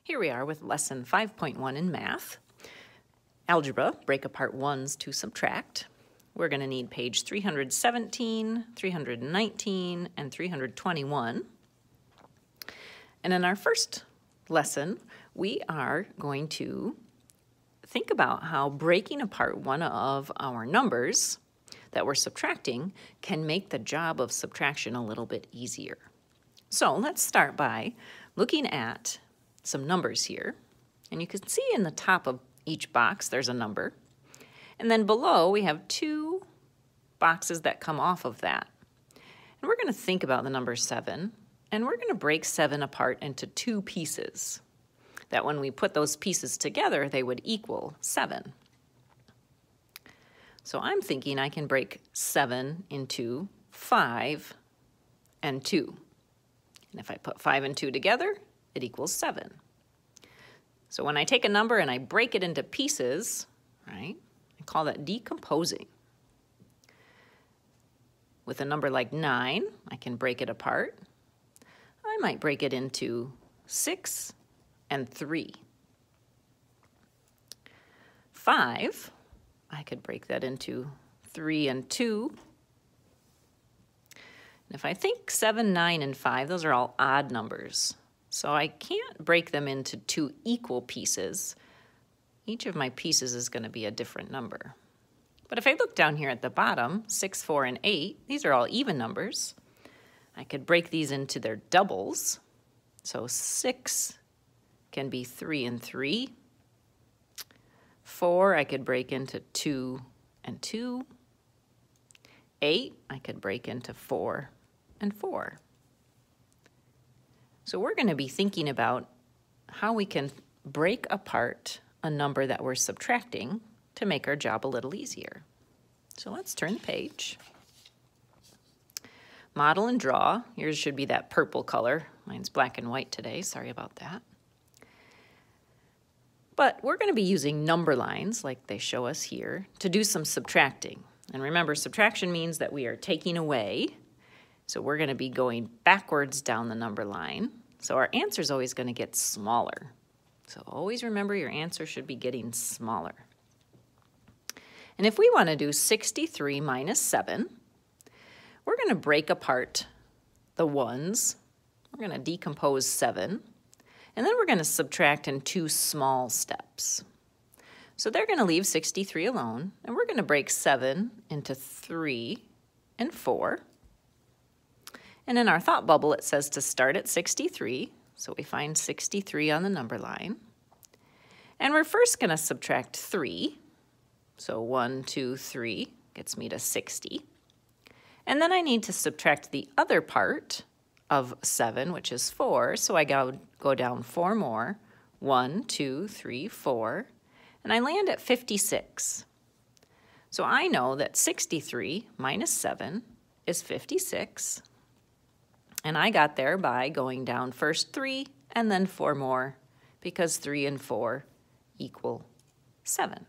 Here we are with lesson 5.1 in math. Algebra, break apart ones to subtract. We're going to need page 317, 319, and 321. And in our first lesson, we are going to think about how breaking apart one of our numbers that we're subtracting can make the job of subtraction a little bit easier. So let's start by looking at some numbers here. And you can see in the top of each box there's a number. And then below we have two boxes that come off of that. And we're going to think about the number 7. And we're going to break 7 apart into two pieces. That when we put those pieces together, they would equal 7. So I'm thinking I can break 7 into 5 and 2. And if I put 5 and 2 together, it equals 7. So when I take a number and I break it into pieces, right, I call that decomposing. With a number like 9, I can break it apart. I might break it into 6 and 3. 5, I could break that into 3 and 2. And if I think 7, 9, and 5, those are all odd numbers. So I can't break them into two equal pieces. Each of my pieces is going to be a different number. But if I look down here at the bottom, 6, 4, and 8, these are all even numbers. I could break these into their doubles. So 6 can be 3 and 3. 4 I could break into 2 and 2. 8 I could break into 4 and 4. So we're going to be thinking about how we can break apart a number that we're subtracting to make our job a little easier. So let's turn the page. Model and draw. Yours should be that purple color. Mine's black and white today. Sorry about that. But we're going to be using number lines, like they show us here, to do some subtracting. And remember, subtraction means that we are taking away. So we're going to be going backwards down the number line. So our answer is always going to get smaller. So always remember your answer should be getting smaller. And if we want to do 63 minus 7, we're going to break apart the ones. We're going to decompose 7. And then we're going to subtract in two small steps. So they're going to leave 63 alone. And we're going to break 7 into 3 and 4. And in our thought bubble, it says to start at 63. So we find 63 on the number line. And we're first going to subtract 3. So 1, 2, 3 gets me to 60. And then I need to subtract the other part of 7, which is 4. So I go down 4 more. 1, 2, 3, 4. And I land at 56. So I know that 63 minus 7 is 56. And I got there by going down first 3 and then 4 more, because 3 and 4 equal 7.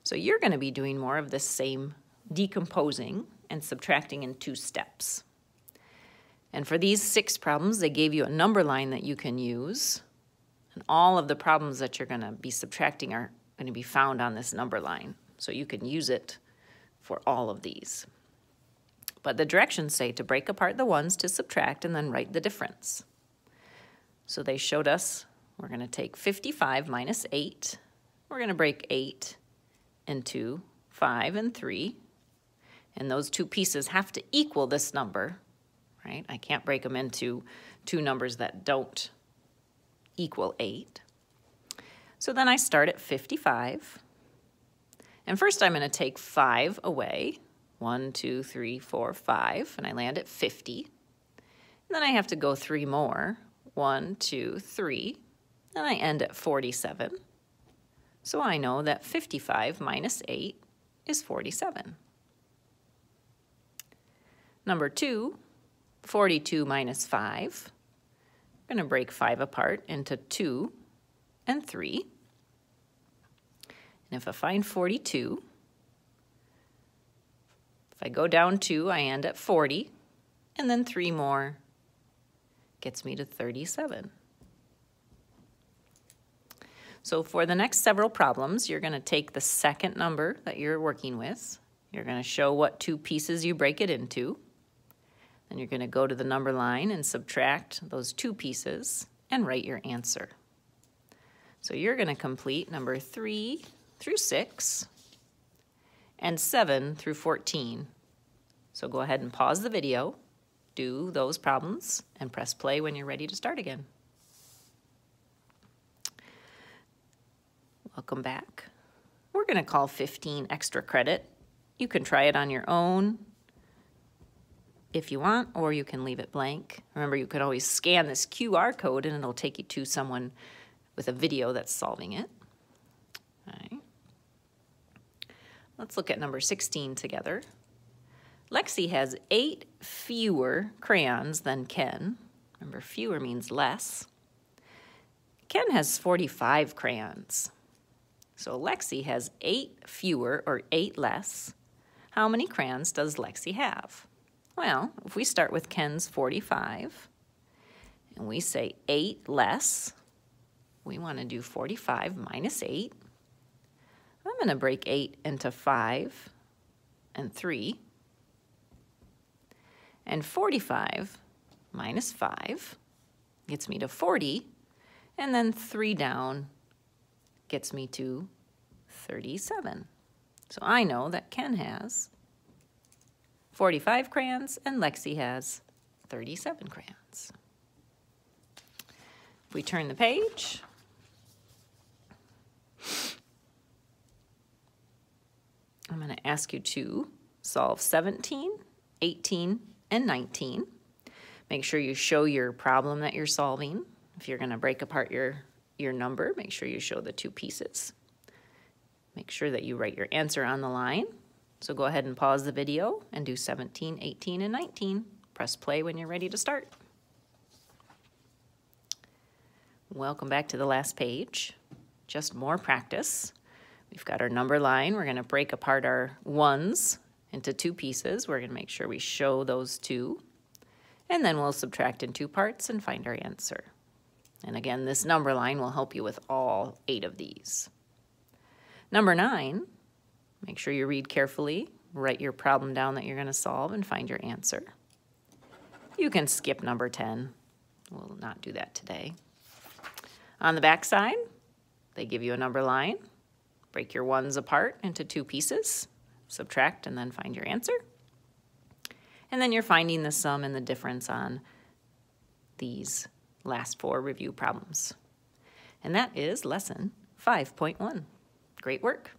So you're going to be doing more of this same decomposing and subtracting in two steps. And for these 6 problems, they gave you a number line that you can use. And all of the problems that you're going to be subtracting are going to be found on this number line. So you can use it for all of these. But the directions say to break apart the ones to subtract and then write the difference. So they showed us we're going to take 55 minus 8. We're going to break 8 into 5 and 3. And those two pieces have to equal this number, right? I can't break them into two numbers that don't equal 8. So then I start at 55. And first I'm going to take 5 away. 1, 2, 3, 4, 5, and I land at 50. And then I have to go 3 more. 1, 2, 3, and I end at 47. So I know that 55 minus 8 is 47. Number 2, 42 minus 5. I'm going to break 5 apart into 2 and 3. And if I find 42, if I go down 2, I end at 40, and then 3 more gets me to 37. So for the next several problems, you're going to take the second number that you're working with. You're going to show what two pieces you break it into. Then you're going to go to the number line and subtract those two pieces and write your answer. So you're going to complete number 3 through 6 and 7 through 14. So go ahead and pause the video, do those problems, and press play when you're ready to start again. Welcome back. We're going to call 15 extra credit. You can try it on your own if you want, or you can leave it blank. Remember, you could always scan this QR code and it'll take you to someone with a video that's solving it. All right. Let's look at number 16 together. Lexi has 8 fewer crayons than Ken. Remember, fewer means less. Ken has 45 crayons. So Lexi has 8 fewer, or 8 less. How many crayons does Lexi have? Well, if we start with Ken's 45, and we say 8 less, we want to do 45 minus 8. I'm going to break 8 into 5 and 3. And 45 minus 5 gets me to 40, and then 3 down gets me to 37. So I know that Ken has 45 crayons and Lexi has 37 crayons. If we turn the page, I'm going to ask you to solve 17, 18, and 19. Make sure you show your problem that you're solving. If you're going to break apart your number, make sure you show the two pieces. Make sure that you write your answer on the line. So go ahead and pause the video and do 17, 18, and 19. Press play when you're ready to start. Welcome back to the last page. Just more practice. We've got our number line. We're going to break apart our ones into two pieces. We're going to make sure we show those two. And then we'll subtract in 2 parts and find our answer. And again, this number line will help you with all 8 of these. Number 9, make sure you read carefully, write your problem down that you're going to solve, and find your answer. You can skip number 10. We'll not do that today. On the back side, they give you a number line. Break your ones apart into 2 pieces, subtract, and then find your answer. And then you're finding the sum and the difference on these last 4 review problems. And that is lesson 5.1. Great work.